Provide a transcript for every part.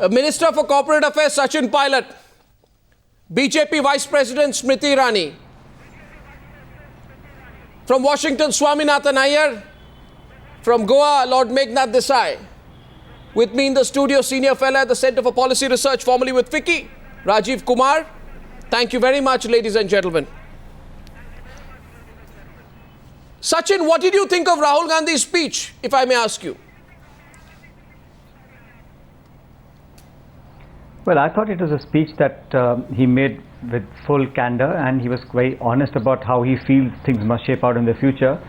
Minister for Corporate Affairs Sachin Pilot, BJP Vice President Smriti Irani, from Washington Swaminathan Iyer, from Goa Lord Meghnad Desai. With me in the studio, Senior Fellow at the Centre for Policy Research, formerly with FICCI, Rajiv Kumar. Thank you very much, ladies and gentlemen. Sachin, what did you think of Rahul Gandhi's speech, if I may ask you? Well, I thought it was a speech that he made with full candor, and he was very honest about how he feels things must shape out in the future.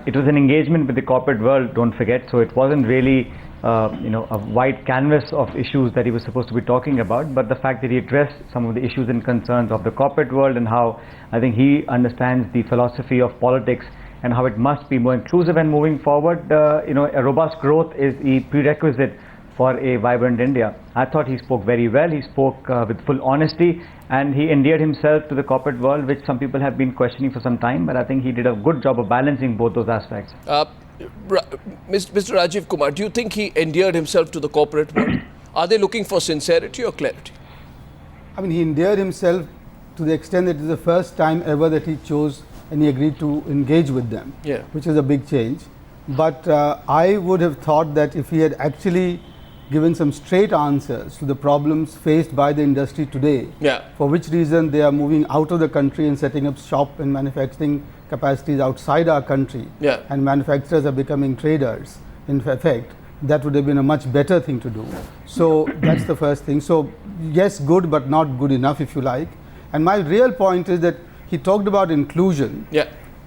It was an engagement with the corporate world, don't forget, so it wasn't really a wide canvas of issues that he was supposed to be talking about, but the fact that he addressed some of the issues and concerns of the corporate world and how I think he understands the philosophy of politics and how it must be more inclusive and moving forward. A robust growth is a prerequisite for a vibrant India. I thought he spoke very well. He spoke with full honesty, and he endeared himself to the corporate world, which some people have been questioning for some time, but I think he did a good job of balancing both those aspects. Mr. Rajiv Kumar, do you think he endeared himself to the corporate world? Are they looking for sincerity or clarity? I mean, he endeared himself to the extent that it is the first time ever that he chose and he agreed to engage with them, which is a big change. But I would have thought that if he had actually given some straight answers to the problems faced by the industry today, for which reason they are moving out of the country and setting up shop and manufacturing capacities outside our country, and manufacturers are becoming traders, in effect, that would have been a much better thing to do. So that's the first thing. So yes, good, but not good enough, if you like. And my real point is that he talked about inclusion.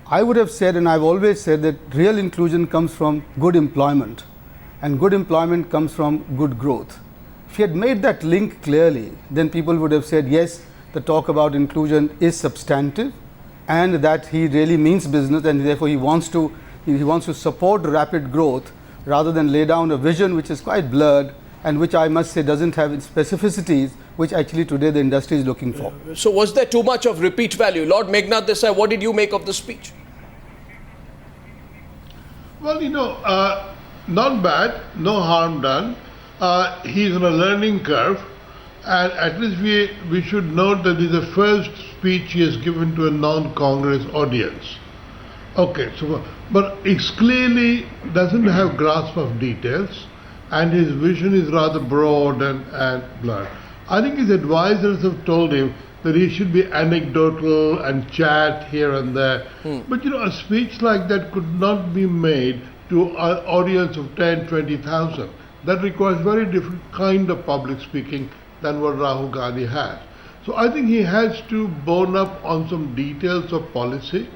I would have said, and I've always said, that real inclusion comes from good employment, and good employment comes from good growth. If he had made that link clearly, then people would have said, yes, the talk about inclusion is substantive, and that he really means business, and therefore he wants to support rapid growth rather than lay down a vision which is quite blurred and which I must say doesn't have its specificities which actually today the industry is looking for. So was there too much of repeat value? Lord Meghnad Desai, what did you make of the speech? Well, not bad, no harm done. He's on a learning curve, and at least we should note that this is the first speech he has given to a non-Congress audience. Okay, so but it clearly doesn't have grasp of details, and his vision is rather broad and blurred. I think his advisors have told him that he should be anecdotal and chat here and there. But a speech like that could not be made to an audience of 10, 20,000. That requires very different kind of public speaking than what Rahul Gandhi has. So I think he has to bone up on some details of policy.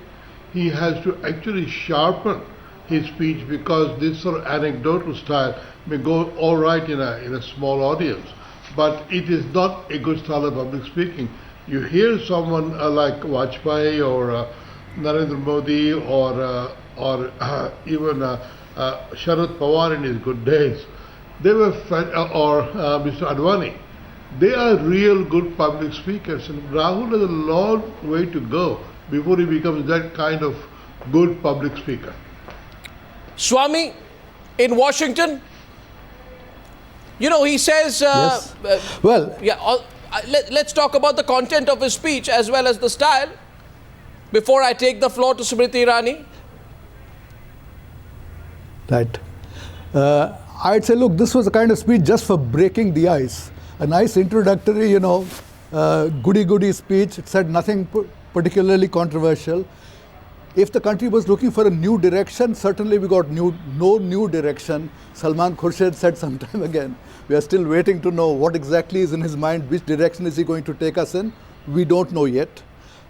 He has to actually sharpen his speech, because this sort of anecdotal style may go all right in a small audience, but it is not a good style of public speaking. You hear someone like Vajpayee or Narendra Modi or even Sharad Pawar in his good days, they were or Mr. Advani. They are real good public speakers, and Rahul has a long way to go before he becomes that kind of good public speaker. Swami, in Washington, he says, yes. Let's talk about the content of his speech as well as the style before I take the floor to Smriti Irani. Right. I'd say, look, this was a kind of speech just for breaking the ice. A nice introductory, goody-goody speech. It said nothing particularly controversial. If the country was looking for a new direction, certainly we got no new direction. Salman Khurshid said some time again, we are still waiting to know what exactly is in his mind, which direction is he going to take us in. We don't know yet.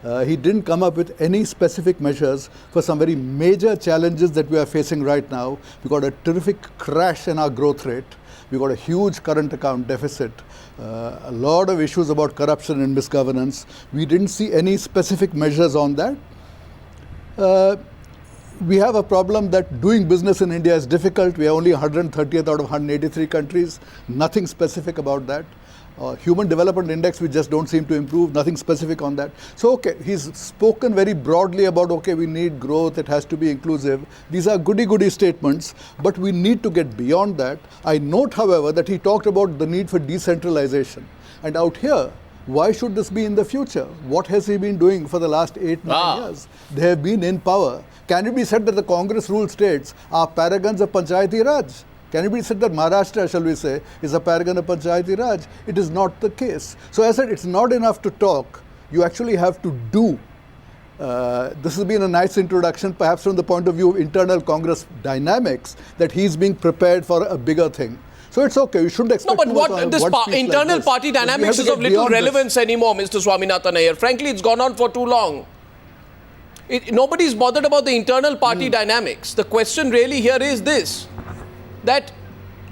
He didn't come up with any specific measures for some very major challenges that we are facing right now. We got a terrific crash in our growth rate. We got a huge current account deficit, a lot of issues about corruption and misgovernance. We didn't see any specific measures on that. We have a problem that doing business in India is difficult. We are only 130th out of 183 countries. Nothing specific about that. Human Development Index, we just don't seem to improve, nothing specific on that. So, okay, he's spoken very broadly about, okay, we need growth, it has to be inclusive. These are goody-goody statements, but we need to get beyond that. I note, however, that he talked about the need for decentralization. And out here, why should this be in the future? What has he been doing for the last 8-9 years? They have been in power. Can it be said that the Congress-ruled states are paragons of Panchayati Raj? Can it be said that Maharashtra, shall we say, is a paragon of Panchayati Raj? It is not the case. So as I said, it's not enough to talk. You actually have to do. This has been a nice introduction, perhaps from the point of view of internal Congress dynamics, that he's being prepared for a bigger thing. So it's okay. You shouldn't expect. No, but this internal party dynamics is of little relevance anymore, Mr. Swaminathan Iyer. Frankly, it's gone on for too long. Nobody's bothered about the internal party dynamics. The question really here is this. That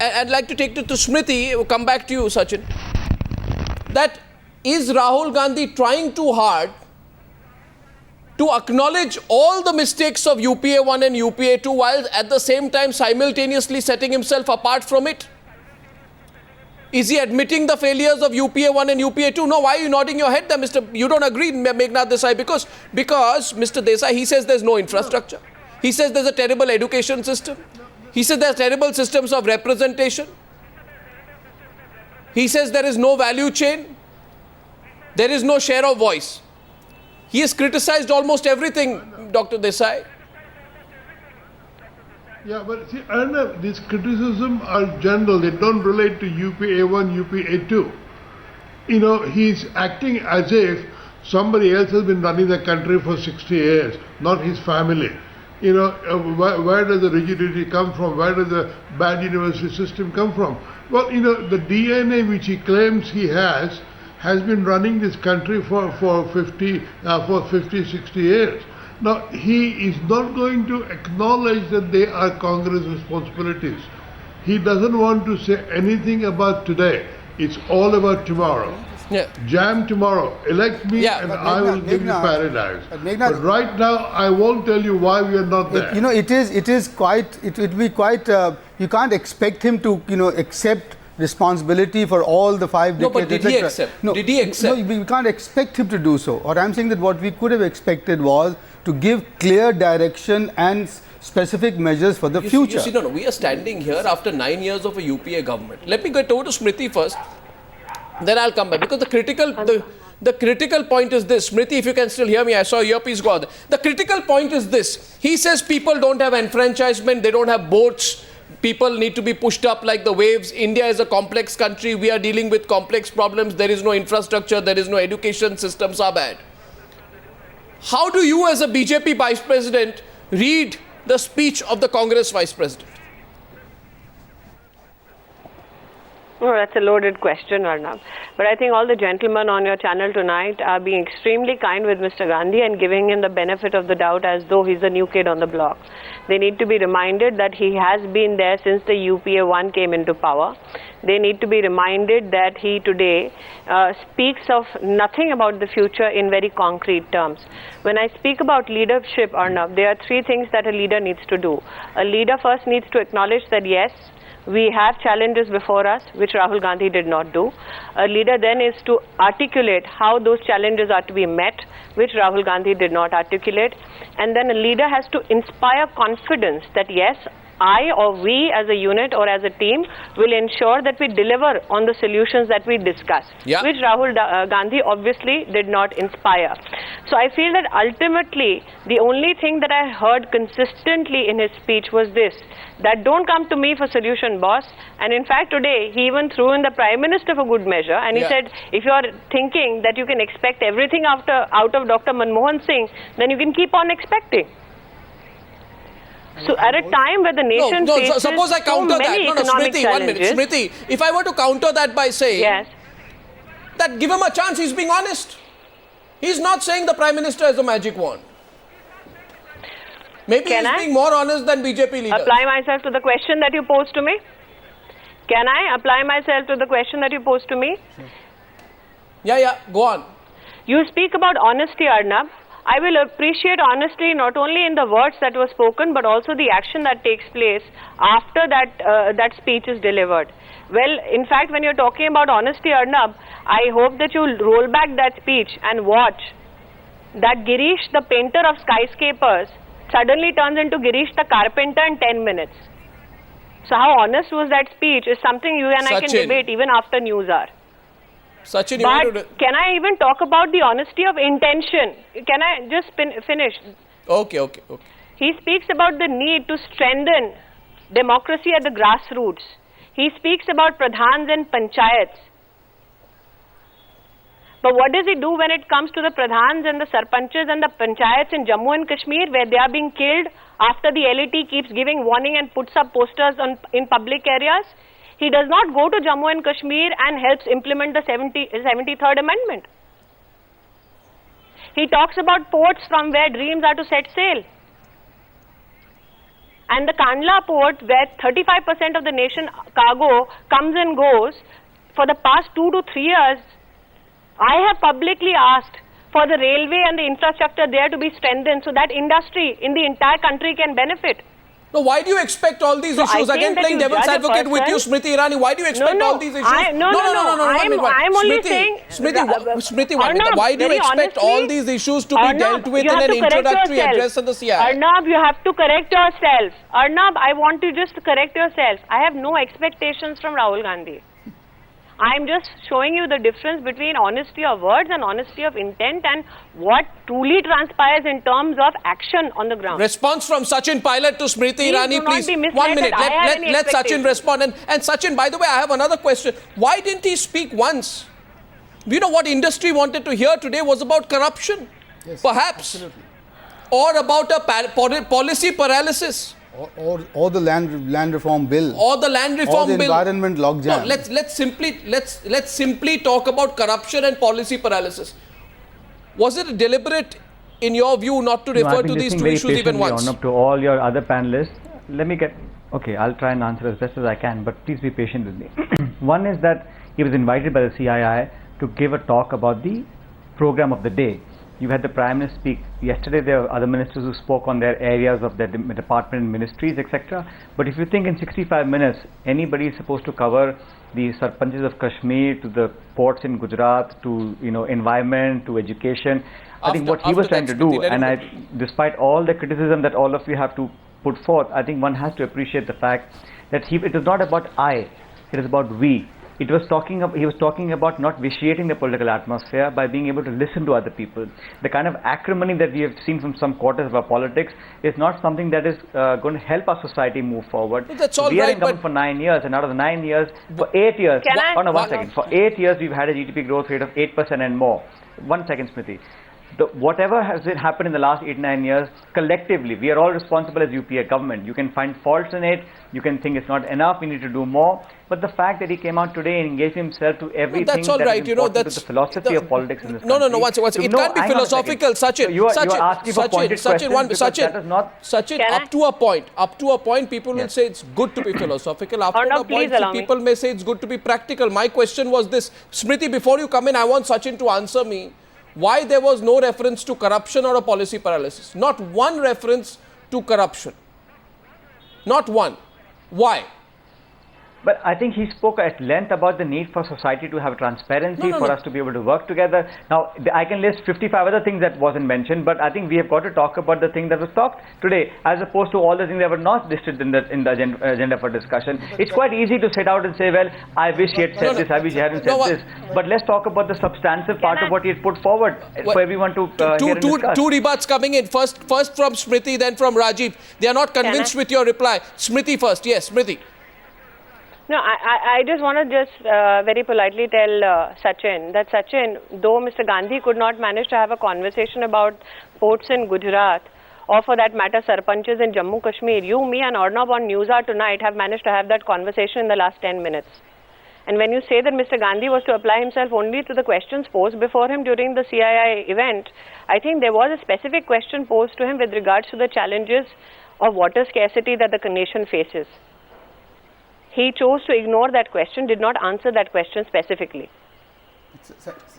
I'd like to take it to Smriti, we'll come back to you, Sachin. That is Rahul Gandhi trying too hard to acknowledge all the mistakes of UPA 1 and UPA 2 while at the same time simultaneously setting himself apart from it? Is he admitting the failures of UPA 1 and UPA 2? No, why are you nodding your head there, Mr. You don't agree, Meghnad Desai, because Mr. Desai, he says there's no infrastructure. He says there's a terrible education system. He says there are terrible systems of representation. He says there is no value chain. There is no share of voice. He has criticized almost everything, Dr. Desai. Yeah, but see, Arnab, these criticisms are general. They don't relate to UPA 1, UPA 2. You know, he's acting as if somebody else has been running the country for 60 years, not his family. You know, where does the rigidity come from? Where does the bad university system come from? Well, you know, the DNA which he claims he has been running this country for 50, 60 years. Now, he is not going to acknowledge that they are Congress responsibilities. He doesn't want to say anything about today. It's all about tomorrow. Yeah. Jam tomorrow, elect me and I will give you paradise. But right now, I won't tell you why we are not there. You know, it will be quite, you can't expect him to, you know, accept responsibility for all the 5 decades. No, but did he accept? No, did he accept? No, we can't expect him to do so. Or I'm saying that what we could have expected was to give clear direction and specific measures for the future. You see, no, we are standing here after 9 years of a UPA government. Let me get over to Smriti first. Then I'll come back, because the critical point is this. Smriti, if you can still hear me, I saw your piece go out. The critical point is this. He says people don't have enfranchisement, they don't have boats, people need to be pushed up like the waves. India is a complex country, we are dealing with complex problems, there is no infrastructure, there is no education, systems are bad. How do you as a BJP Vice President read the speech of the Congress Vice President? Oh, that's a loaded question, Arnab. But I think all the gentlemen on your channel tonight are being extremely kind with Mr. Gandhi and giving him the benefit of the doubt as though he's a new kid on the block. They need to be reminded that he has been there since the UPA 1 came into power. They need to be reminded that he today speaks of nothing about the future in very concrete terms. When I speak about leadership, Arnab, there are 3 things that a leader needs to do. A leader first needs to acknowledge that yes, we have challenges before us, which Rahul Gandhi did not do. A leader then is to articulate how those challenges are to be met, which Rahul Gandhi did not articulate. And then a leader has to inspire confidence that yes, I or we as a unit or as a team will ensure that we deliver on the solutions that we discuss, which Rahul Gandhi obviously did not inspire. So I feel that ultimately the only thing that I heard consistently in his speech was this, that don't come to me for solution, boss. And in fact today he even threw in the Prime Minister for good measure, and he said if you are thinking that you can expect everything out of Dr. Manmohan Singh, then you can keep on expecting. So at a time where the nation faces suppose I counter so many economic Smriti, challenges. 1 minute. Smriti, if I were to counter that by saying that give him a chance, he's being honest. He's not saying the Prime Minister has a magic wand. Maybe he's being more honest than BJP leaders. Apply myself to the question that you posed to me? Can I apply myself to the question that you posed to me? Yeah, go on. You speak about honesty, Arnab. I will appreciate honesty not only in the words that were spoken, but also the action that takes place after that speech is delivered. Well, in fact, when you're talking about honesty, Arnab, I hope that you'll roll back that speech and watch that Girish, the painter of skyscrapers, suddenly turns into Girish, the carpenter, in 10 minutes. So how honest was that speech is something you and I can debate even after Newshour. Sachin, but can I even talk about the honesty of intention? Can I just finish? Okay. He speaks about the need to strengthen democracy at the grassroots. He speaks about pradhans and panchayats. But what does he do when it comes to the pradhans and the sarpanchs and the panchayats in Jammu and Kashmir, where they are being killed after the LET keeps giving warning and puts up posters in public areas? He does not go to Jammu and Kashmir and helps implement the 73rd Amendment. He talks about ports from where dreams are to set sail. And the Kandla port, where 35% of the nation cargo comes and goes, for the past 2 to 3 years, I have publicly asked for the railway and the infrastructure there to be strengthened so that industry in the entire country can benefit. No, why do you expect all these issues? Again, playing devil's advocate with you, Smriti Irani. Why do you expect all these issues? No. I'm only saying... Smriti, why do you expect all these issues to be dealt with in an introductory address of the CII? Arnab, you have to correct yourself. Arnab, I want you just to correct yourself. I have no expectations from Rahul Gandhi. I'm just showing you the difference between honesty of words and honesty of intent and what truly transpires in terms of action on the ground. Response from Sachin Pilot to Smriti Irani, please. 1 minute. Let Sachin respond. And Sachin, by the way, I have another question. Why didn't he speak once? You know what industry wanted to hear today was about corruption, perhaps, absolutely. Or about a policy paralysis. Or the land reform bill. Or the land reform bill. Or the environment logjam. No, let's simply talk about corruption and policy paralysis. Was it deliberate, in your view, not to refer to these two issues even once? To all your other panelists, I'll try and answer as best as I can, but please be patient with me. One is that he was invited by the CII to give a talk about the program of the day. You had the Prime Minister speak. Yesterday there were other ministers who spoke on their areas of their department and ministries, etc. But if you think in 65 minutes, anybody is supposed to cover the sarpanches of Kashmir, to the ports in Gujarat, to environment, to education. I think what he was trying to do, and despite all the criticism that all of you have to put forth, I think one has to appreciate the fact that it is not about I, it is about we. He was talking about not vitiating the political atmosphere by being able to listen to other people. The kind of acrimony that we have seen from some quarters of our politics is not something that is going to help our society move forward. But that's all we are in government for 9 years, and out of the 9 years, for 8 years, for 8 years we've had a GDP growth rate of 8% and more. 1 second, Smriti. Whatever has happened in the last 8-9 years, collectively, we are all responsible as UPA government. You can find faults in it, you can think it's not enough, we need to do more. But the fact that he came out today and engaged himself to everything that's all right. That is important to the philosophy of politics in this country. No, one second. It can't be philosophical, Sachin. So you are asking for pointed questions. Sachin, up to a point, people will say it's good to be philosophical. After a point, people may say it's good to be practical. My question was this. Smriti, before you come in, I want Sachin to answer me. Why there was no reference to corruption or a policy paralysis? Not one reference to corruption. Not one. Why? But I think he spoke at length about the need for society to have transparency, for us to be able to work together. Now, I can list 55 other things that wasn't mentioned, but I think we have got to talk about the thing that was talked today, as opposed to all the things that were not listed in the agenda for discussion. It's quite easy to sit out and say, well, I wish he had said this, I wish he hadn't said this. But let's talk about the substantive part of what he had put forward for everyone to hear and discuss. Two rebutts coming in. First from Smriti, then from Rajiv. They are not convinced with your reply. Smriti first. Yes, Smriti. No, I just want to very politely tell Sachin that though Mr. Gandhi could not manage to have a conversation about ports in Gujarat, or for that matter sarpanches in Jammu Kashmir, you, me and Arnab on Newshour tonight have managed to have that conversation in the last 10 minutes. And when you say that Mr. Gandhi was to apply himself only to the questions posed before him during the CII event, I think there was a specific question posed to him with regards to the challenges of water scarcity that the nation faces. He chose to ignore that question, did not answer that question specifically.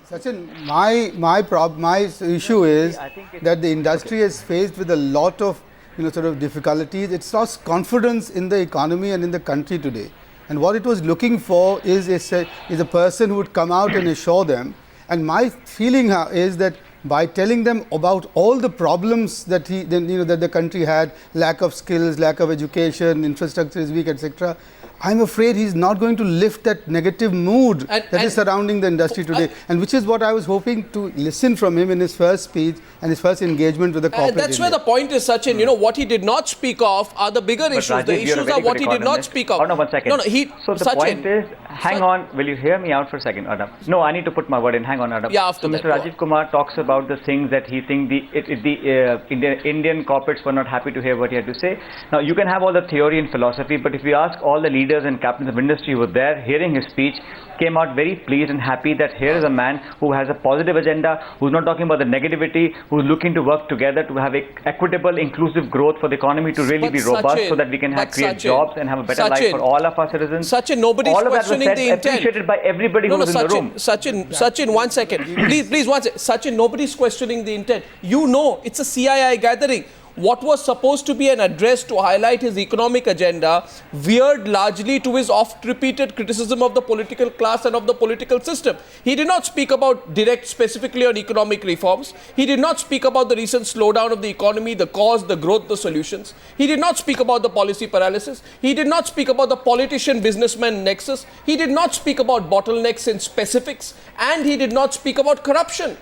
Sachin, my issue is that the industry is faced with a lot of sort of difficulties. It's lost confidence in the economy and in the country today. And what it was looking for is a person who would come out and assure them. And my feeling is that by telling them about all the problems that that the country had, lack of skills, lack of education, infrastructure is weak, etc., I'm afraid he's not going to lift that negative mood that is surrounding the industry today, and which is what I was hoping to listen from him in his first speech and his first engagement with the corporate That's where the point is, Sachin. What he did not speak of are the bigger issues. Rajiv, the issues are what he did not speak of. Oh, no, 1 second. So the point is, hang on, will you hear me out for a second, Adam? No, I need to put my word in. Hang on, Adam. Yeah, after so Mr. Rajiv Kumar talks about the things that he thinks the Indian corporates were not happy to hear what he had to say. Now, you can have all the theory and philosophy, but if you ask all the leaders and captains of industry who were there hearing his speech, came out very pleased and happy that here is a man who has a positive agenda, who's not talking about the negativity, who's looking to work together to have equitable, inclusive growth for the economy to really be robust, so that we can create jobs and have a better life for all of our citizens. Sachin, nobody's questioning the intent. Appreciated by everybody who was in the room. Sachin, 1 second. Please, 1 second. Sachin, nobody's questioning the intent. It's a CII gathering. What was supposed to be an address to highlight his economic agenda veered largely to his oft-repeated criticism of the political class and of the political system. He did not speak about specifically on economic reforms. He did not speak about the recent slowdown of the economy, the cause, the growth, the solutions. He did not speak about the policy paralysis. He did not speak about the politician-businessman nexus. He did not speak about bottlenecks in specifics. And he did not speak about corruption.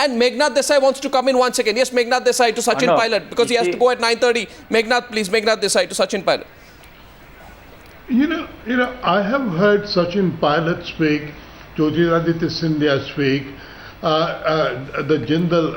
And Meghnad Desai wants to come in 1 second. Yes, Meghnad Desai to Sachin Pilot, because he has to go at 9:30. Meghnad, please, Meghnad Desai to Sachin Pilot. I have heard Sachin Pilot speak, Jyotiraditya Scindia speak, the Jindal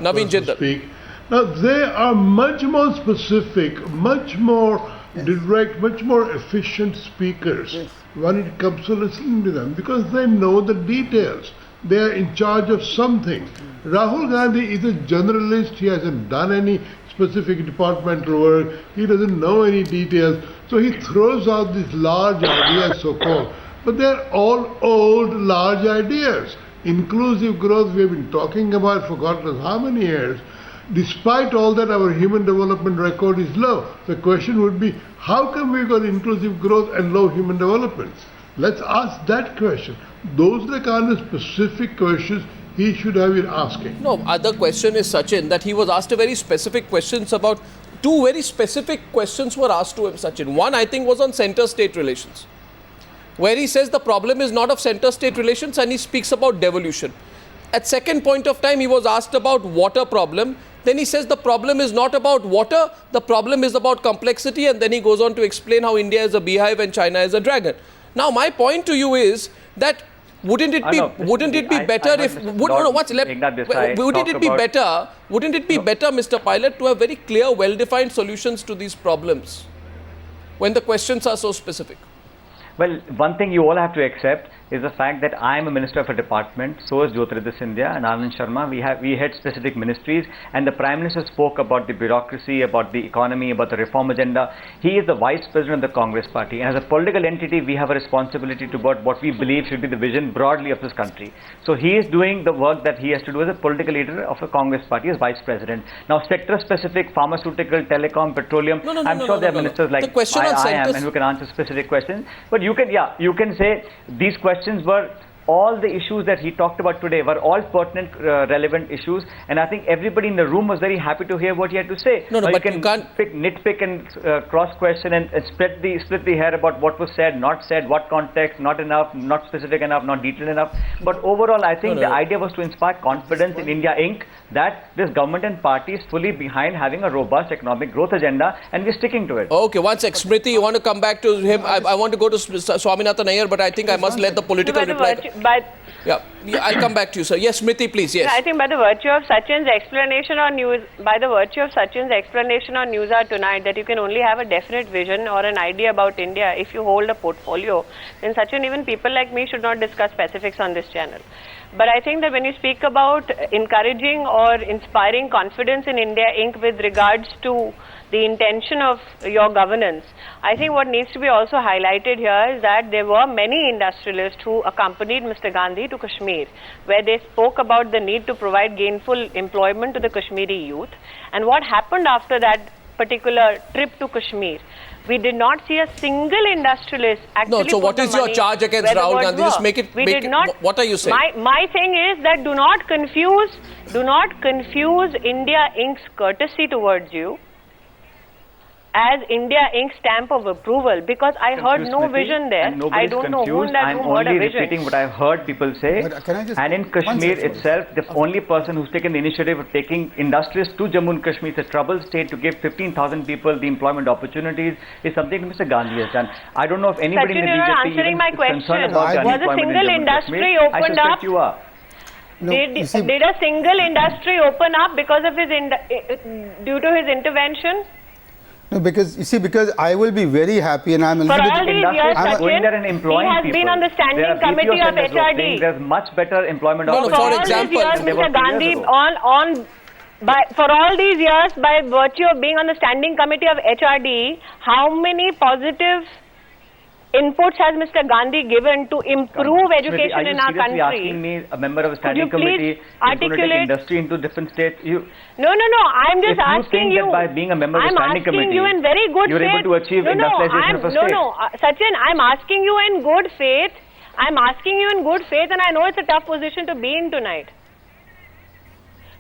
Naveen Jindal speak. Now, they are much more specific, much more direct, much more efficient speakers when it comes to listening to them, because they know the details. They are in charge of something. Rahul Gandhi is a generalist. He hasn't done any specific departmental work. He doesn't know any details. So he throws out these large ideas, so-called. But they're all old, large ideas. Inclusive growth we have been talking about for God knows how many years. Despite all that, our human development record is low. The question would be, how come we got inclusive growth and low human development? Let's ask that question. Those are the kind of specific questions he should have been asking. No, other question is, Sachin, that he was asked a very specific questions about, two very specific questions were asked to him, Sachin. One, I think, was on center-state relations, where he says the problem is not of center-state relations, and he speaks about devolution. At second point of time, he was asked about water problem. Then he says the problem is not about water, the problem is about complexity, and then he goes on to explain how India is a beehive and China is a dragon. Now, my point to you is that wouldn't it be better, Mr. Pilot, to have very clear, well-defined solutions to these problems when the questions are so specific? Well, one thing you all have to accept is the fact that I am a minister of a department, so is Jyotiraditya Scindia and Anand Sharma. We head specific ministries, and the Prime Minister spoke about the bureaucracy, about the economy, about the reform agenda. He is the Vice President of the Congress Party, and as a political entity, we have a responsibility to what we believe should be the vision broadly of this country. So he is doing the work that he has to do as a political leader of a Congress Party as Vice President. Now, sector-specific, pharmaceutical, telecom, petroleum, I'm sure there are ministers like I am, and who can answer specific questions. But you can say these questions were, all the issues that he talked about today were all pertinent, relevant issues, and I think everybody in the room was very happy to hear what he had to say. But you can't nitpick and cross-question and split the hair about what was said, not said, what context, not enough, not specific enough, not detailed enough. But overall, I think the idea was to inspire confidence in India Inc. that this government and party is fully behind having a robust economic growth agenda, and we're sticking to it. Okay, one sec. Smriti, you want to come back to him? I want to go to Swaminathan Iyer, but I think I must let the political reply. I'll come back to you, sir. Yes, Smriti, please. Yes. I think by the virtue of Sachin's explanation on Newshour tonight, that you can only have a definite vision or an idea about India if you hold a portfolio, then Sachin, even people like me should not discuss specifics on this channel. But I think that when you speak about encouraging or inspiring confidence in India Inc. with regards to the intention of your governance, I think what needs to be also highlighted here is that there were many industrialists who accompanied Mr. Gandhi to Kashmir, where they spoke about the need to provide gainful employment to the Kashmiri youth. And what happened after that particular trip to Kashmir? We did not see a single industrialist actually. No, so what is your charge against Rahul Gandhi? Just make it. What are you saying? My thing is that do not confuse India Inc.'s courtesy towards you as India Inc.'s stamp of approval, because I heard no vision there. I don't know who heard a vision. I'm only repeating what I've heard people say. And in Kashmir itself, the only person who's taken the initiative of taking industrialists to Jammu and Kashmir, the troubled state, to give 15,000 people the employment opportunities is something Mr. Gandhi has done. I don't know if anybody in the BJP answering my question. Was a single industry opened up? You are. Did a single industry open up because of due to his intervention? No, because you see, because I will be very happy, and I'm a for little all bit. These years, Sachin, he has been on the standing committee of HRD. There's much better employment opportunities. For all these years, Mr. Gandhi, for all these years, by virtue of being on the standing committee of HRD, how many positive inputs has Mr. Gandhi given to improve education in our country? Are you seriously asking me, a member of a standing committee, articulate industry into different states? No. I'm just asking you. That by being a member of a standing committee, you in very good you're faith. able to achieve industrialization of a state. Sachin, I'm asking you in good faith. And I know it's a tough position to be in tonight.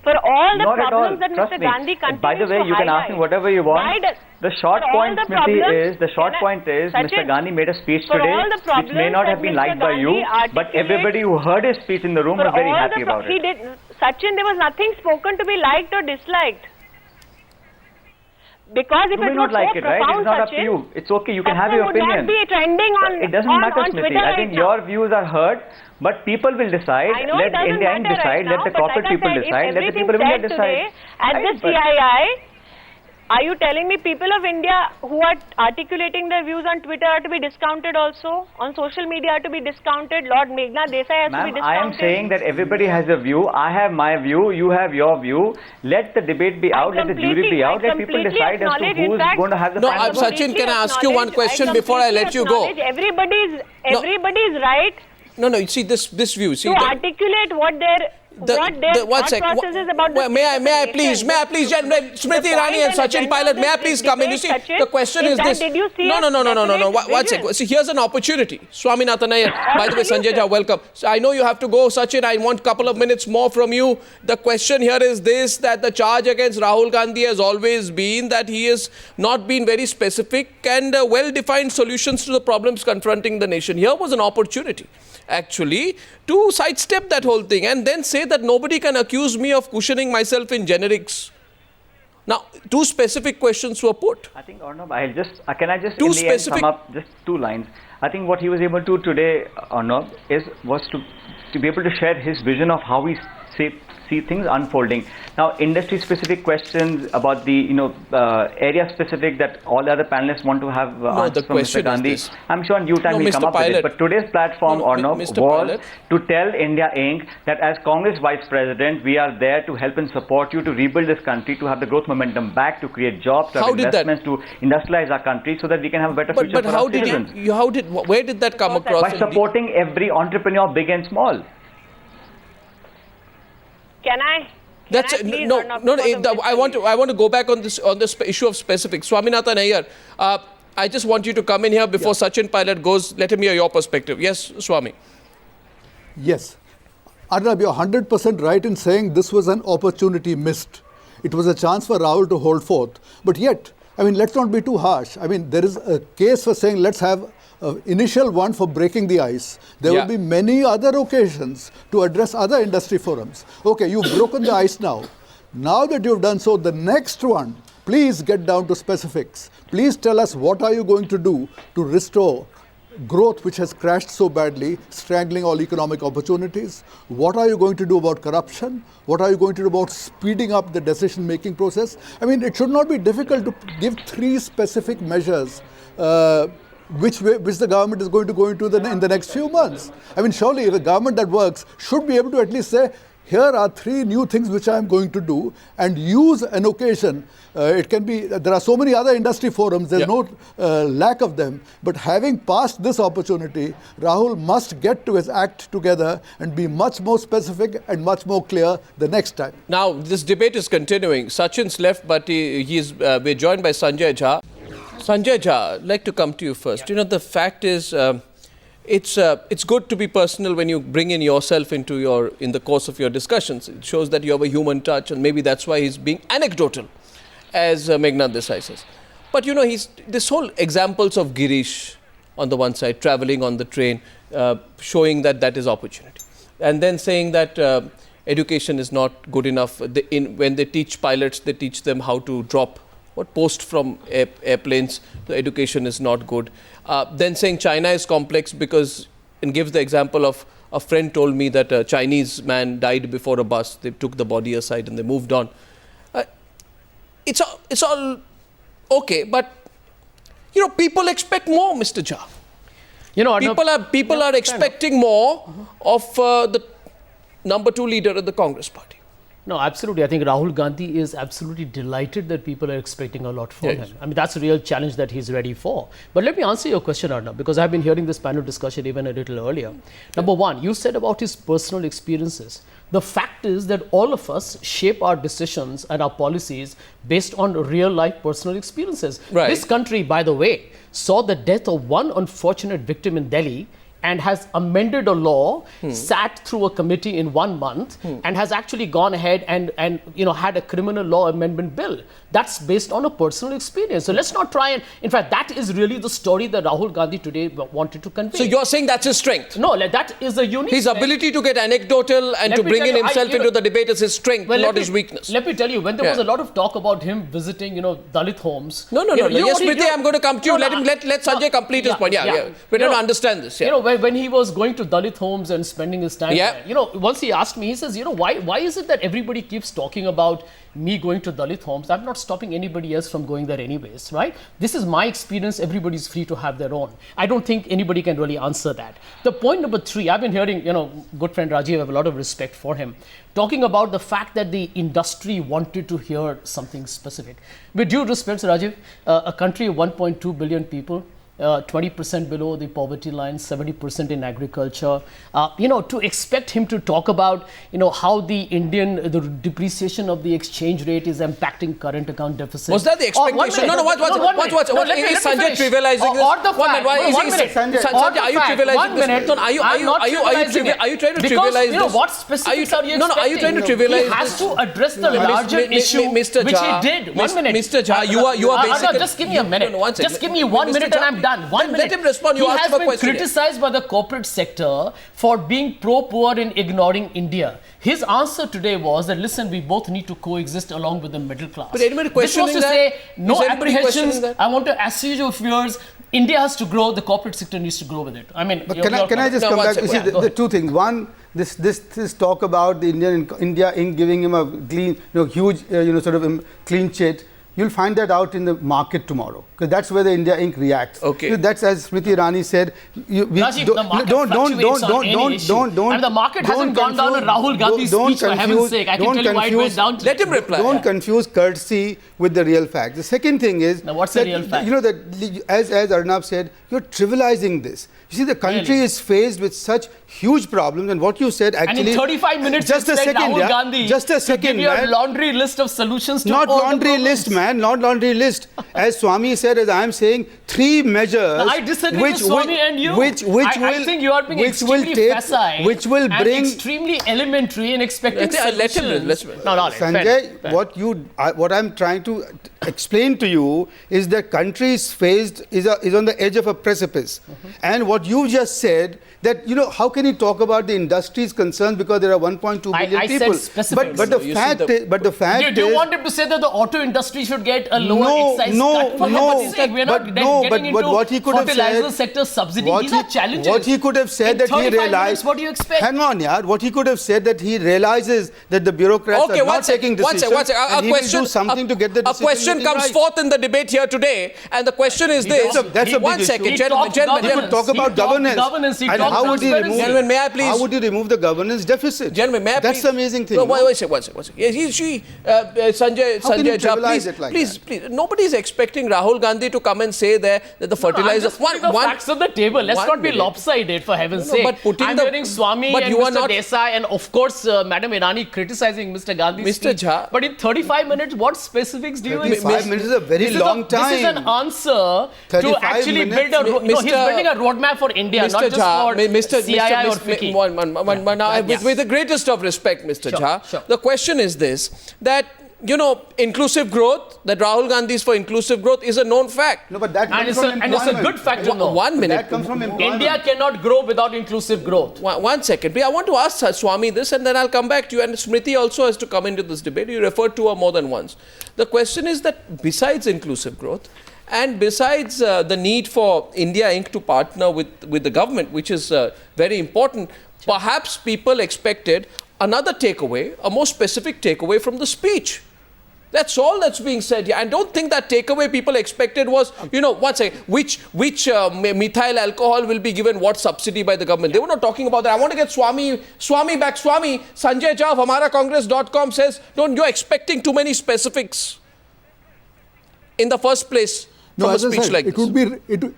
For all the problems that Mr. Gandhi continues to highlight. By the way, you can ask me whatever you want. The short point, Smriti, is Mr. Gandhi made a speech today which may not have been liked by you, but everybody who heard his speech in the room was very happy about it. Sachin, there was nothing spoken to be liked or disliked. Because if you may not like it, right? It's not up to you. It's okay. You can have your opinion. Would not be trending on It doesn't matter, Smriti. I think your views are heard, but people will decide. Let India Inc. decide. Let the corporate people decide. Let the people of India decide. At the CII, are you telling me people of India who are articulating their views on Twitter are to be discounted also? On social media are to be discounted? Lord Meghna Desai has to be discounted? I am saying that everybody has a view. I have my view. You have your view. Let the debate be out. Let the jury be out. Let people decide as to who is going to have the final word. Sachin, can I ask you one question before I let you go? Everybody is right. No, you see this view. See, to articulate what their process is about. May I please, Smriti Irani and Sachin Pilot, may I please come in? You see, the question is this. Did you see No. One second. See, here's an opportunity. Swaminathan Iyer. By the way, Sanjay Jha, welcome. So I know you have to go, Sachin. I want a couple of minutes more from you. The question here is this, that the charge against Rahul Gandhi has always been that he has not been very specific and well-defined solutions to the problems confronting the nation. Here was an opportunity, actually, to sidestep that whole thing and then say that nobody can accuse me of cushioning myself in generics. Now, two specific questions were put. I think, Arnab, can I just in the end sum up just 2 lines? I think what he was able to today, Arnab, was to be able to share his vision of how we see things unfolding. Now, industry-specific questions about the area-specific that all the other panelists want to have answers from Mr. Gandhi. I'm sure in due time we'll come up with it. But today's platform, was to tell India Inc. that as Congress Vice President, we are there to help and support you to rebuild this country, to have the growth momentum back, to create jobs, to have investments, to industrialize our country so that we can have a better future for our citizens. Where did that come across? By supporting every entrepreneur, big and small. I want to go back on this issue of specifics. Swaminathan Iyer, I just want you to come in here before Sachin Pilot goes. Let him hear your perspective. Yes, Swami. Yes. Arnab, you're 100% right in saying this was an opportunity missed. It was a chance for Rahul to hold forth. But yet, let's not be too harsh. There is a case for saying let's have an initial one for breaking the ice. There will be many other occasions to address other industry forums. Okay, you've broken the ice now. Now that you've done so, the next one, please get down to specifics. Please tell us what are you going to do to restore growth which has crashed so badly, strangling all economic opportunities. What are you going to do about corruption? What are you going to do about speeding up the decision-making process? It should not be difficult to give 3 specific measures which the government is going to go into in the next few months. Surely a government that works should be able to at least say, here are 3 new things which I am going to do, and use an occasion. It can be, there are so many other industry forums, there's no lack of them, but having passed this opportunity, Rahul must get to his act together and be much more specific and much more clear the next time. Now, this debate is continuing. Sachin's left, but we're joined by Sanjay Jha. Sanjay Jha, I'd like to come to you first. You know, the fact is, it's good to be personal when you bring in yourself in the course of your discussions. It shows that you have a human touch, and maybe that's why he's being anecdotal, as Meghnad Desai says. But you know, this whole examples of Girish on the one side, traveling on the train, showing that is opportunity. And then saying that education is not good enough. When they teach pilots, they teach them how to drop post from airplanes. The education is not good. Then saying China is complex and gives the example of a friend told me that a Chinese man died before a bus. They took the body aside and they moved on. It's all okay, but you know, people expect more, Mr. Jha. You know, people are expecting more of the number 2 leader of the Congress party. No, absolutely. I think Rahul Gandhi is absolutely delighted that people are expecting a lot from him. I mean, that's a real challenge that he's ready for. But let me answer your question, Arnab, because I've been hearing this panel discussion even a little earlier. Number one, you said about his personal experiences. The fact is that all of us shape our decisions and our policies based on real life personal experiences. Right. This country, by the way, saw the death of one unfortunate victim in Delhi and has amended a law, sat through a committee in 1 month, and has actually gone ahead and you know, had a criminal law amendment bill. That's based on a personal experience. So let's not try and, in fact, that is really the story that Rahul Gandhi today wanted to convey. So you're saying that's his strength? No, that is a unique His ability to get anecdotal and to bring in himself into the debate is his strength, not his weakness. Let me tell you, when there was a lot of talk about him visiting, you know, Dalit homes. No. Yes, Smriti, I'm going to come to you. Let Sanjay complete his point. We don't understand this. You know, when he was going to Dalit homes and spending his time there, you know, once he asked me, he says, you know, why is it that everybody keeps talking about me going to Dalit homes? I'm not stopping anybody else from going there anyways, right? This is my experience. Everybody's free to have their own. I don't think anybody can really answer that. The point number 3, I've been hearing, you know, good friend Rajiv, I have a lot of respect for him, talking about the fact that the industry wanted to hear something specific. With due respect, Rajiv, a country of 1.2 billion people, 20% below the poverty line, 70% in agriculture. You know, to expect him to talk about, you know, how the depreciation of the exchange rate is impacting current account deficit. Was that the expectation? What? Is Sanjay trivializing this? Sanjay, are you trivializing this? Are you trying to trivialize this? You know, what specifics are you expecting? Are you trying to trivialize this? He has to address the larger issue, which he did. 1 minute. Mr. Jha, you are basically... Just give me a minute. Just give me 1 minute and I'm done. 1 minute. Let him respond. You asked him a question. He has been criticized by the corporate sector for being pro-poor and ignoring India. His answer today was that, listen, we both need to coexist along with the middle class. But anybody questioning that? This was to say, no apprehensions. I want to assuage your fears. India has to grow. The corporate sector needs to grow with it. I mean, but can I just come back? You see, the 2 things. One, this talk about the India in giving him a clean, huge, sort of clean chit. You'll find that out in the market tomorrow, because that's where the India Inc. reacts. Okay. That's, as Smriti Irani said. Rajiv, the market fluctuates on any issue. And the market hasn't gone down on Rahul Gandhi's speech, for heaven's sake. I can tell you why it went down. Let him reply. Don't confuse courtesy with the real fact. The second thing is, now what's the real fact? You know that, as Arnab said, you're trivializing this. You see, the country is faced with such huge problems, and what you said actually. And in 35 minutes, just a second, Rahul Gandhi, just a second, give you a laundry list of solutions to not all laundry list, man, not laundry list. As Swami said, as I am saying, 3 measures. Now, I disagree with Swami and you. I think you are being extremely facile, which will bring extremely elementary and expecting solutions. Let him. No, Sanjay, fair. What I'm trying to explain to you is that country is on the edge of a precipice, and what you just said, that how can you talk about the industry's concerns because there are 1.2 billion people? Said specifics. But the fact is, do you want him to say that the auto industry should get a lower excise cut for heaven's sake? We're not getting into what he could have fertilizer said, sector subsidy. These are challenges. What he could have said that he realized. What do you expect? Hang on, yaar. What he could have said that he realizes that the bureaucrats are not taking decisions. A question. He will do something to get the decision question comes forth in the debate here today, and the question is this. That's a big one issue. second, gentlemen. He could talk about governance. And how would he remove? Gentlemen, may I please? How would he remove the governance deficit? Gentlemen, may I That's please? the amazing thing. No, wait a second. Sanjay Jha, please, nobody is expecting Rahul Gandhi to come and say there that the fertilizer. I'm just facts on the table. Let's not be lopsided, for heaven's sake. But I'm hearing Swami and Mr. Desai and of course Madam Irani criticizing Mr. Gandhi's speech. Jha. But in 35 minutes, what specifics do you expect? 35 minutes is a very long time. This is an answer to actually build a he's building a roadmap for India, not just for CII or FICCI. With the greatest of respect, Mr. Jha, the question is this, that inclusive growth, that Rahul Gandhi is for inclusive growth is a known fact. No, but that comes from employment. And it's a good fact to know. 1 minute. That comes from employment. India cannot grow without inclusive growth. One second. I want to ask Swami this and then I'll come back to you. And Smriti also has to come into this debate. You referred to her more than once. The question is that besides inclusive growth and besides the need for India Inc. to partner with the government, which is very important, perhaps people expected another takeaway, a more specific takeaway from the speech. That's all that's being said here. I don't think that takeaway people expected was, one second, which methyl alcohol will be given what subsidy by the government. They were not talking about that. I want to get Swami back. Swami, Sanjay Jha of HamaraCongress.com says, you're expecting too many specifics in the first place from a speech like this.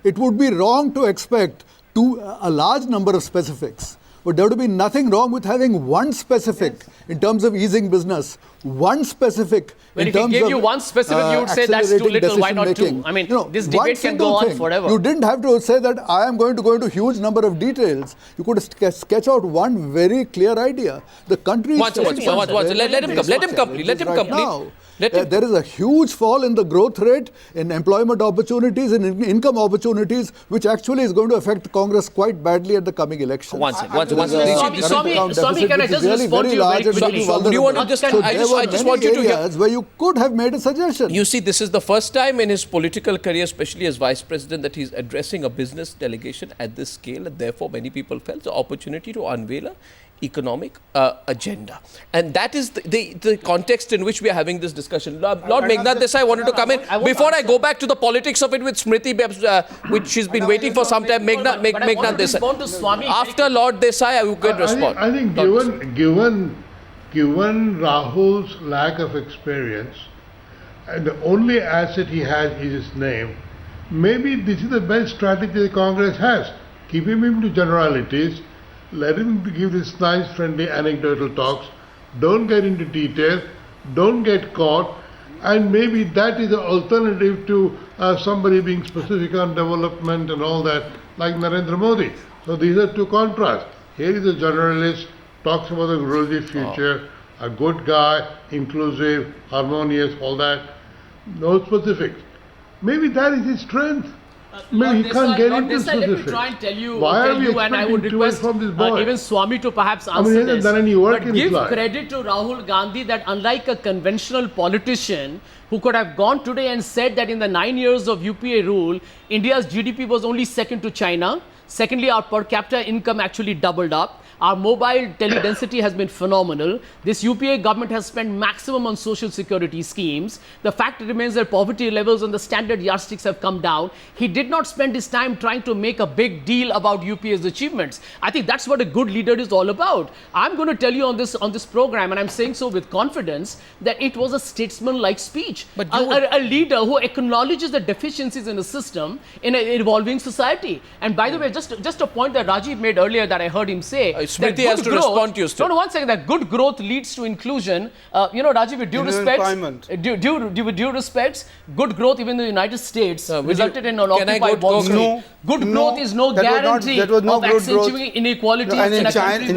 It would be wrong to expect a large number of specifics. But there would be nothing wrong with having one specific in terms of easing business, one specific in terms of... Well, if he gave you one specific, you would say that's too little, why not two? I mean, this debate can go on forever. You didn't have to say that I am going to go into huge number of details. You could sketch out one very clear idea. The country is... Let him complete. There is a huge fall in the growth rate, in employment opportunities, in income opportunities, which actually is going to affect Congress quite badly at the coming elections. One second. Swami, can I just respond to you very quickly? Do you want to just... I just want you to hear... where you could have made a suggestion. You see, this is the first time in his political career, especially as Vice President, that he's addressing a business delegation at this scale, and therefore many people felt the opportunity to unveil a economic agenda. And that is the context in which we are having this discussion. Lord Meghnad Desai wanted to come in. Before I go back to the politics of it with Smriti, which she's been waiting for some time, Meghnad Desai. After Lord Desai, I will get respond. I think given Rahul's lack of experience, and the only asset he has is his name, maybe this is the best strategy the Congress has. Keep him to generalities. Let him give his nice, friendly, anecdotal talks. Don't get into detail. Don't get caught. And maybe that is an alternative to somebody being specific on development and all that, like Narendra Modi. So these are two contrasts. Here is a generalist, talks about the rosy future, a good guy, inclusive, harmonious, all that. No specifics. Maybe that is his strength. Maybe he can't get into specifics. Let me try and tell you, Why are we and I would request from this boy? even Swami to perhaps answer this. But give credit to Rahul Gandhi that unlike a conventional politician who could have gone today and said that in the 9 years of UPA rule, India's GDP was only second to China. Secondly, our per capita income actually doubled up. Our mobile tele-density has been phenomenal. This UPA government has spent maximum on social security schemes. The fact remains that poverty levels on the standard yardsticks have come down. He did not spend his time trying to make a big deal about UPA's achievements. I think that's what a good leader is all about. I'm going to tell you on this program, and I'm saying so with confidence, that it was a statesman-like speech. But a leader who acknowledges the deficiencies in the system in an evolving society. And by the way, just a point that Rajiv made earlier that I heard him say, Smriti has to respond to you still. No, 1 second. That good growth leads to inclusion. Rajiv, with due respects, good growth even in the United States resulted in an Occupy Wall Street. Good growth is no guarantee of accentuating inequality in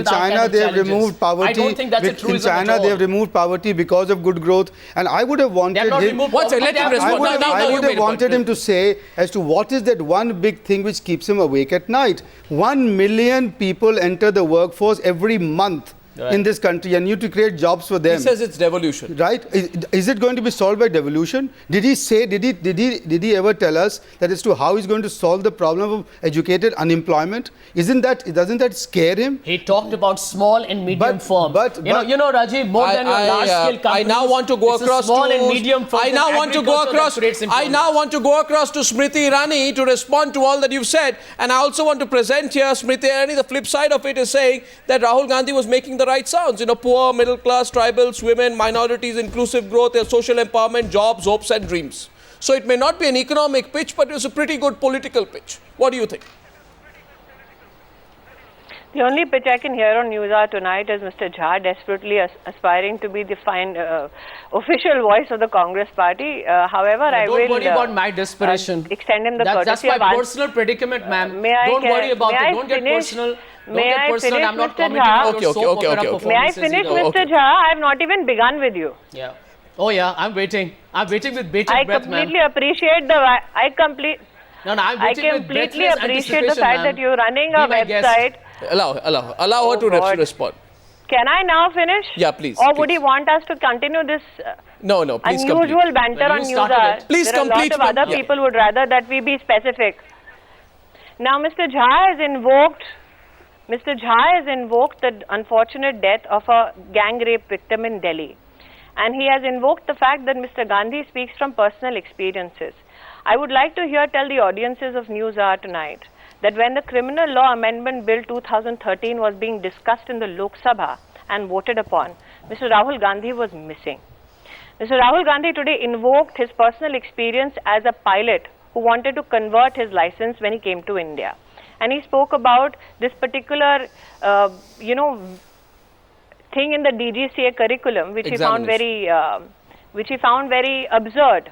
China, they have removed poverty. I don't think that's a truism. In China, they have removed poverty because of good growth. And I would have wanted him... I would have wanted him to say as to what is that one big thing which keeps him awake at night. 1 million people enter the workforce every month. in this country and need to create jobs for them. He says it's devolution. Right? Is it going to be solved by devolution? Did he ever tell us that as to how he's going to solve the problem of educated unemployment? Doesn't that scare him? He talked about small and medium firms. You know, Rajiv, more than large scale companies. I now want to go across small and medium firms. I now want to go across to Smriti Irani to respond to all that you've said. And I also want to present here Smriti Irani. The flip side of it is saying that Rahul Gandhi was making the right sounds. You know, poor, middle class, tribals, women, minorities, inclusive growth, social empowerment, jobs, hopes and dreams. So it may not be an economic pitch, but it was a pretty good political pitch. What do you think? The only pitch I can hear on Newshour tonight is Mr. Jha desperately aspiring to be the official voice of the Congress party. However, I will... Don't worry about my desperation. Extend him the courtesy. That's my personal predicament, ma'am. Don't worry about it. Don't get personal. May I finish, I'm not Mr. Jha? Okay. May I finish, Mr. Jha? I have not even begun with you. Yeah. Oh yeah, I'm waiting. I'm waiting with bated breath, ma'am. I completely appreciate I completely appreciate the fact that you're running a website. Allow her to respond. Can I now finish? Yeah, please. Or would you want us to continue this No, please unusual banter on Newshour? Please complete. A lot of other people would rather that we be specific. Now, Mr. Jha has invoked the unfortunate death of a gang rape victim in Delhi. And he has invoked the fact that Mr. Gandhi speaks from personal experiences. I would like to tell the audiences of Newshour tonight that when the Criminal Law Amendment Bill 2013 was being discussed in the Lok Sabha and voted upon, Mr. Rahul Gandhi was missing. Mr. Rahul Gandhi today invoked his personal experience as a pilot who wanted to convert his license when he came to India. And he spoke about this particular, thing in the DGCA curriculum, which he found very absurd.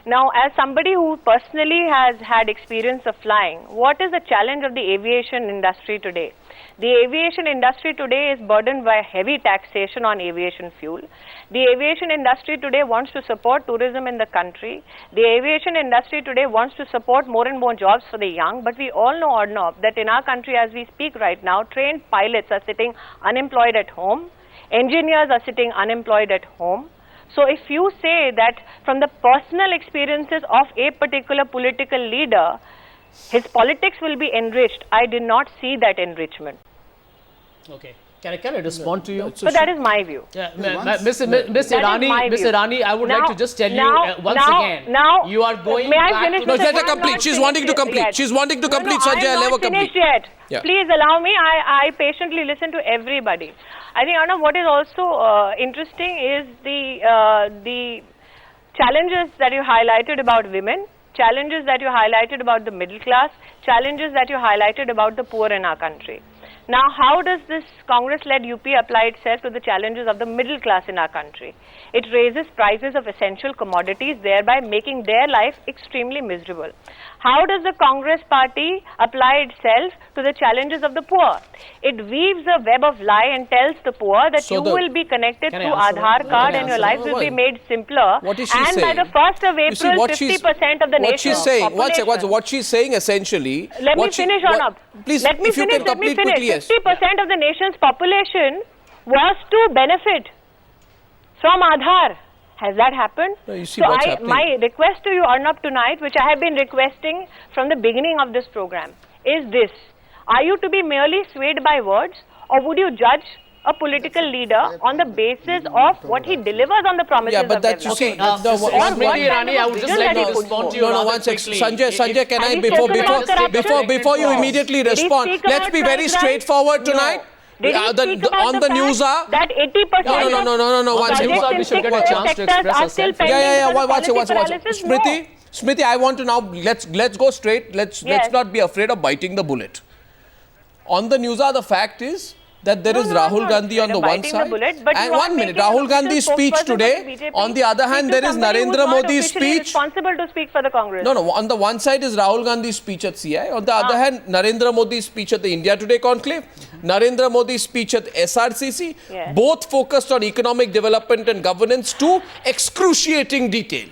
Now, as somebody who personally has had experience of flying, what is the challenge of the aviation industry today? The aviation industry today is burdened by heavy taxation on aviation fuel. The aviation industry today wants to support tourism in the country. The aviation industry today wants to support more and more jobs for the young. But we all know, Arnab, that in our country as we speak right now, trained pilots are sitting unemployed at home. Engineers are sitting unemployed at home. So if you say that from the personal experiences of a particular political leader, his politics will be enriched, I did not see that enrichment. Okay. Can I respond to you? So that is my view. Yeah, Miss Irani, I would like to just tell you once again. You are going back to... No, let her complete. She's wanting to complete. She's wanting to complete, Sanjay. I'll never complete. Yet. Yeah. Please allow me. I patiently listen to everybody. I think, Arnab, what is also interesting is the challenges that you highlighted about women, challenges that you highlighted about the middle class, challenges that you highlighted about the poor in our country. Now, how does this Congress-led UP apply itself to the challenges of the middle class in our country? It raises prices of essential commodities, thereby making their life extremely miserable. How does the Congress party apply itself to the challenges of the poor? It weaves a web of lie and tells the poor that you will be connected to Aadhaar card and your life will be made simpler. What is she and saying? By the 1st of April, 50% of the nation's population. What she's saying essentially... Let me finish, Arnab. Please, let me finish. 50% of the nation's population was to benefit from Aadhaar. Has that happened? No, you see what's happening. My request to you, Arnab, tonight, which I have been requesting from the beginning of this program, is this. Are you to be merely swayed by words, or would you judge a political leader on the basis of what he delivers on the promises of development? You see, I would just like to respond to you. No, one second. Sanjay, can I, before you immediately respond, let's be very straightforward tonight. On the Newshour. That 80%. No. One second. We should get a chance to express ourselves. Smriti, I want to now, let's go straight. Let's not be afraid of biting the bullet. On the Newshour, the fact is that there is Rahul Gandhi on the one side. And 1 minute, Rahul Gandhi's speech today. On the other hand, there is Narendra Modi's speech. Responsible to speak for the Congress. No. On the one side is Rahul Gandhi's speech at CI. On the other hand, Narendra Modi's speech at the India Today conclave. Narendra Modi's speech at SRCC. Yes. Both focused on economic development and governance to excruciating detail.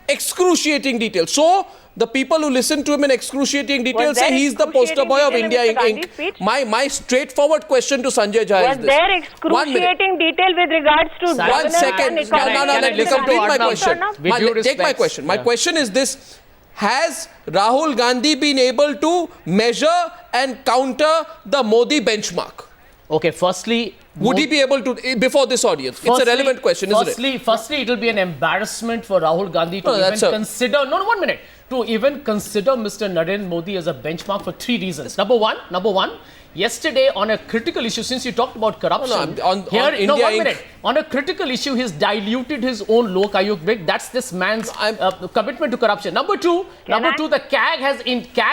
excruciating detail. So the people who listen to him in excruciating detail say he's the poster boy of India Inc. My straightforward question to Sanjay Jha is this. Was there excruciating detail with regards to governance? 1 second. Let me complete my question. Take my question. My question is this. Has Rahul Gandhi been able to measure and counter the Modi benchmark? Okay, firstly, would he be able to before this audience? It's a relevant question, isn't it? Firstly, it will be an embarrassment for Rahul Gandhi to even consider. No, 1 minute. To even consider Mr. Narendra Modi as a benchmark for 3 reasons. Number one. Yesterday, on a critical issue, since you talked about corruption, on a critical issue, he's diluted his own Lok Ayuk bid. That's this man's commitment to corruption. Number two, the CAG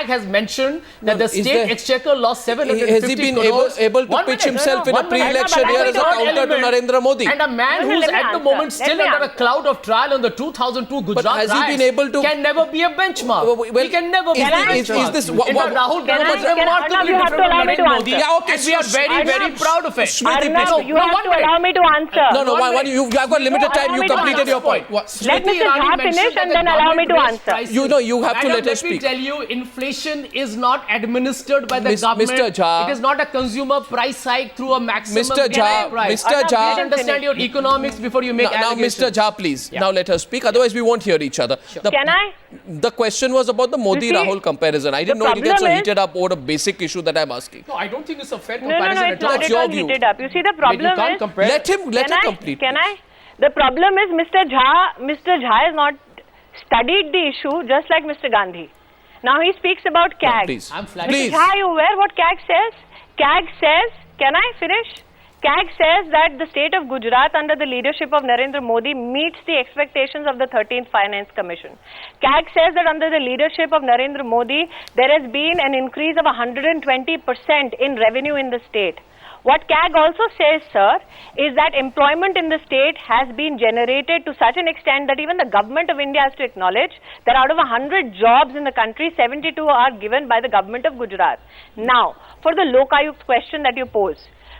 has mentioned that the state exchequer lost 750 Has he been able to pitch himself in a pre-election year as a counter to Narendra Modi? And a man who's at the moment still under a cloud of trial on the 2002 Gujarat riots, has he been able to can never be a benchmark. He can never be a benchmark. Is this Rahul Gandhi is remarkably different from Narendra Modi. Yeah, okay, and we are very proud of it. Arnab, you have to allow me to answer. You have got limited time. You completed your point. Let Mr. Jha finish and then allow me to answer. You have to let us speak. Let me tell you, inflation is not administered by the government. Mr. Jha, it is not a consumer price hike through a maximum price. Mr. Jha, understand your economics before you make allegations. Now, Mr. Jha, please. Now let us speak. Otherwise, we won't hear each other. Sure. Can I? The question was about the Modi-Rahul comparison. I didn't know it gets so heated up over a basic issue that I'm asking. No, I don't think it's a fair comparison. No, it's not at all heated up. You see, the problem is... Let him complete. Can I? The problem is Mr. Jha has not studied the issue just like Mr. Gandhi. Now he speaks about CAG. No, please. Mr. Jha, are you aware what CAG says? CAG says, can I finish? CAG says that the state of Gujarat under the leadership of Narendra Modi meets the expectations of the 13th Finance Commission. CAG says that under the leadership of Narendra Modi, there has been an increase of 120% in revenue in the state. What CAG also says, sir, is that employment in the state has been generated to such an extent that even the government of India has to acknowledge that out of 100 jobs in the country, 72 are given by the government of Gujarat. Now, for the Lok Ayukt question that you pose,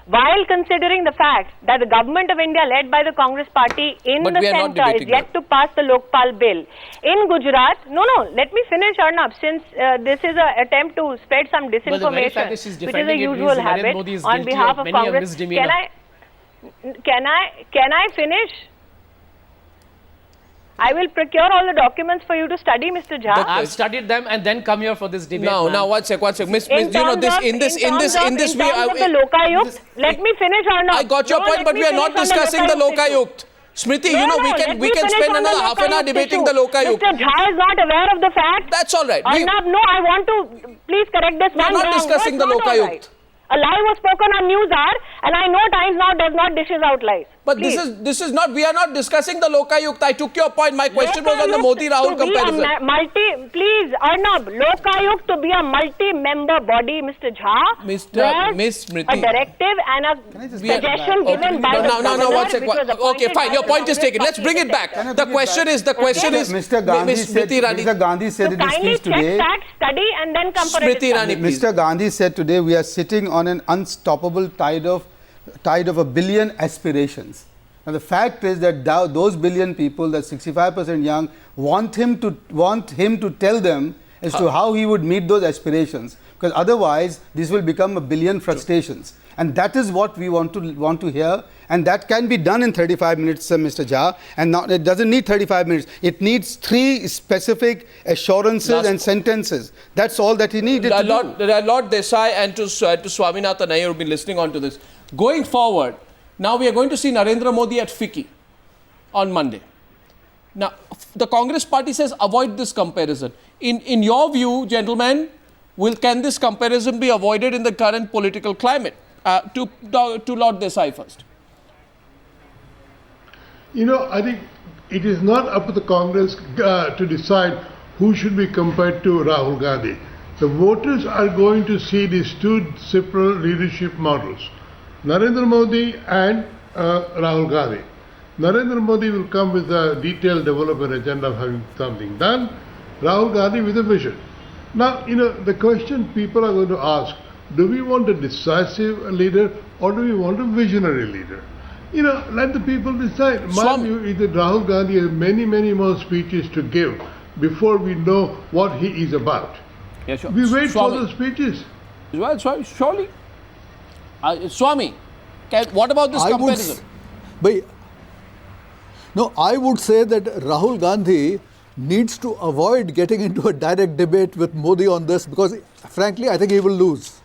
while considering the fact that the government of India led by the Congress party in the centre is yet to pass the Lokpal bill, in Gujarat, let me finish, Arnab, since this is an attempt to spread some disinformation, which is a usual habit on behalf of Congress. Can I finish? I will procure all the documents for you to study, Mr. Jha. I've studied them and then come here for this debate. Now, one sec. In terms of the Lok Ayukt, let me finish, Arnab. I got your point, but we are not discussing the Lok Ayukt. Smriti, we can spend another half an hour debating the Lok Ayukt. Mr. Jha is not aware of the fact. That's all right. Arnab, no, I want to please correct this. We are not discussing the Lok Ayukt. A lie was spoken on Newshour, and I know Times Now does not dishes out lies. But this is not, we are not discussing the Lok Ayukt. I took your point. My question was on the Modi-Rahul comparison. Please, Arnab, Lok Ayukt to be a multi-member body, Mr. Jha, Miss Smriti, a directive and a suggestion given by the governor. One sec. Okay, fine. Your point is taken. Let's bring it back. The question is, Mr. Gandhi said in his speech today. Kindly study and then come for a discussion. Mr. Gandhi said today we are sitting on an unstoppable tide of a billion aspirations. Now the fact is that those billion people, that 65% young, want him to tell them as to how he would meet those aspirations, because otherwise this will become a billion frustrations. And that is what we want to hear, and that can be done in 35 minutes, Mr. Jha. And it doesn't need 35 minutes. It needs 3 specific assurances and sentences. That's all that he needed to do. Lord Desai and to Swaminathan Nair who've been listening on to this. Going forward, now we are going to see Narendra Modi at FICCI on Monday. Now, the Congress party says avoid this comparison. In your view, gentlemen, can this comparison be avoided in the current political climate? To Lord Desai first. I think it is not up to the Congress to decide who should be compared to Rahul Gandhi. The voters are going to see these 2 separate leadership models, Narendra Modi and Rahul Gandhi. Narendra Modi will come with a detailed development agenda of having something done, Rahul Gandhi with a vision. Now, the question people are going to ask, do we want a decisive leader or do we want a visionary leader? let the people decide. My view is that Rahul Gandhi has many, many more speeches to give before we know what he is about. Yeah, sure. We wait for the speeches. Well, surely. Swami, what about this comparison? I would say that Rahul Gandhi needs to avoid getting into a direct debate with Modi on this because, frankly, I think he will lose.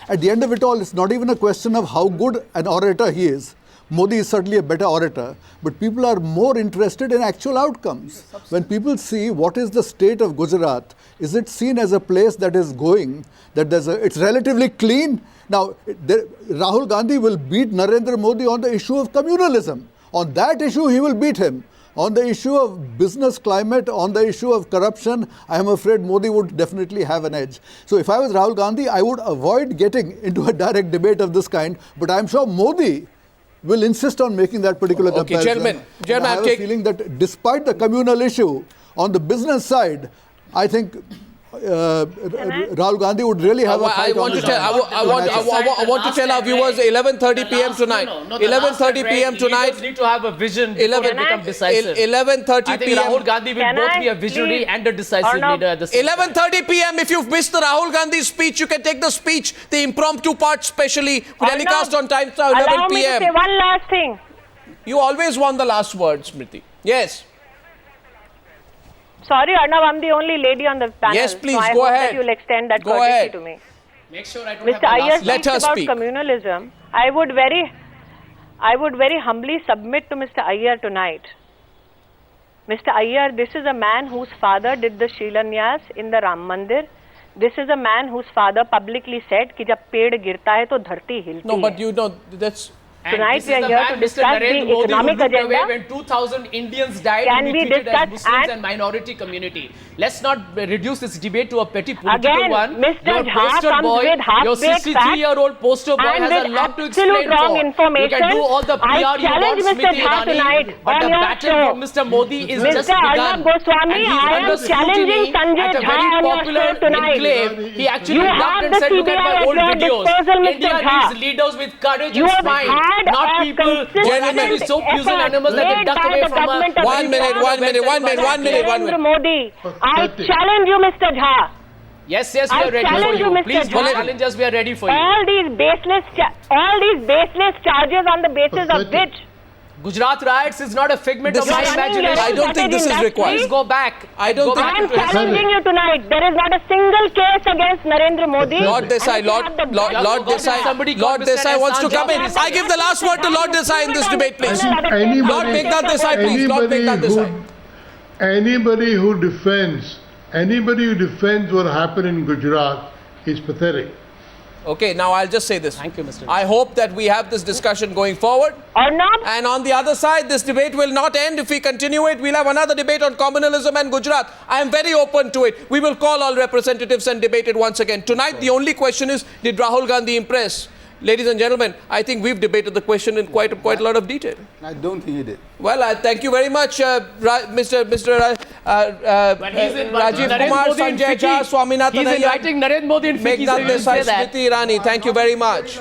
At the end of it all, it's not even a question of how good an orator he is. Modi is certainly a better orator, but people are more interested in actual outcomes. When people see what is the state of Gujarat, is it seen as a place that is going, that it's relatively clean? Now, Rahul Gandhi will beat Narendra Modi on the issue of communalism. On that issue, he will beat him. On the issue of business climate, on the issue of corruption, I am afraid Modi would definitely have an edge. So if I was Rahul Gandhi, I would avoid getting into a direct debate of this kind, but I am sure Modi will insist on making that particular comparison. Gentlemen, I have a feeling that despite the communal issue, on the business side, I think Rahul Gandhi would really have a fight. I want to tell our viewers 11:30 p.m. tonight. 11:30 p.m. tonight. Leaders need to have a vision before they become decisive. 11:30 I think Rahul Gandhi will both be a visionary and a decisive leader at the same time. 11:30 p.m. If you've missed the Rahul Gandhi speech, you can take the speech, the impromptu part specially, telecast on Times Now 11 Allow p.m. me to say one last thing. You always want the last word, Smriti. Yes. Sorry, Arnav, I'm the only lady on the panel. Yes, please, so I go hope ahead. that you'll extend that Go courtesy ahead. to me. Make sure I don't Mr. have the Iyer last Let speaks her about speak. communalism. I would very humbly submit to Mr. Iyer tonight. Mr. Iyer, this is a man whose father did the Shilanyas in the Ram Mandir. This is a man whose father publicly said कि जब पेड़ गिरता है तो धरती हिलती है. No, but you know, that's... Tonight we are here to discuss the economic agenda. When 2,000 Indians died Can and we we treated as discuss Muslims and minority community. Let's not reduce this debate to a petty political Again, one. Mr. Your Jha poster comes boy, with half-baked your facts 63-year-old poster boy and has a with lot to absolute explain wrong for. information. You can do all the PR I you want, challenge Mr. Smriti Jha tonight Irani, but on the your battle show. from Mr. Modi is Mr. just begun. Arnav Goswami, And he's I am under challenging scrutiny Sanjay at a Jha very on your popular show tonight. enclave. He actually You ducked have and the said, look at CBI my at old your videos. disposal, Mr. India Jha. needs leaders with courage You and have spine, had not a people who are actually so puzzle animals that they duck away from a... One minute. Narendra Modi, I challenge you, Mr. Jha. Yes, we are ready for you. Please do challenge us. We are ready for you. All these baseless charges on the basis of which Gujarat riots is not a figment of my imagination. I don't think this is required. Please go back. I don't think... I am challenging you tonight. There is not a single case against Narendra Modi. Lord Desai wants to come in. I give the last word to Lord Desai in this debate, please. Lord Meghnad Desai, please. Lord Meghnad Desai. Anybody who defends what happened in Gujarat is pathetic. Okay, now I'll just say this. Thank you, Mr. I hope that we have this discussion going forward. Or not. And on the other side, this debate will not end. If we continue it, we'll have another debate on communalism and Gujarat. I am very open to it. We will call all representatives and debate it once again. Tonight, the only question is, did Rahul Gandhi impress? Ladies and gentlemen, I think we've debated the question in quite a lot of detail. I don't think he did. Well, thank you very much, Mr. Rajiv Kumar, Sanjay Jha, Swaminathan He's Iyer, inviting Narendra Modi and Fiki. Meghnad Desai, Smriti Irani. Thank you very much.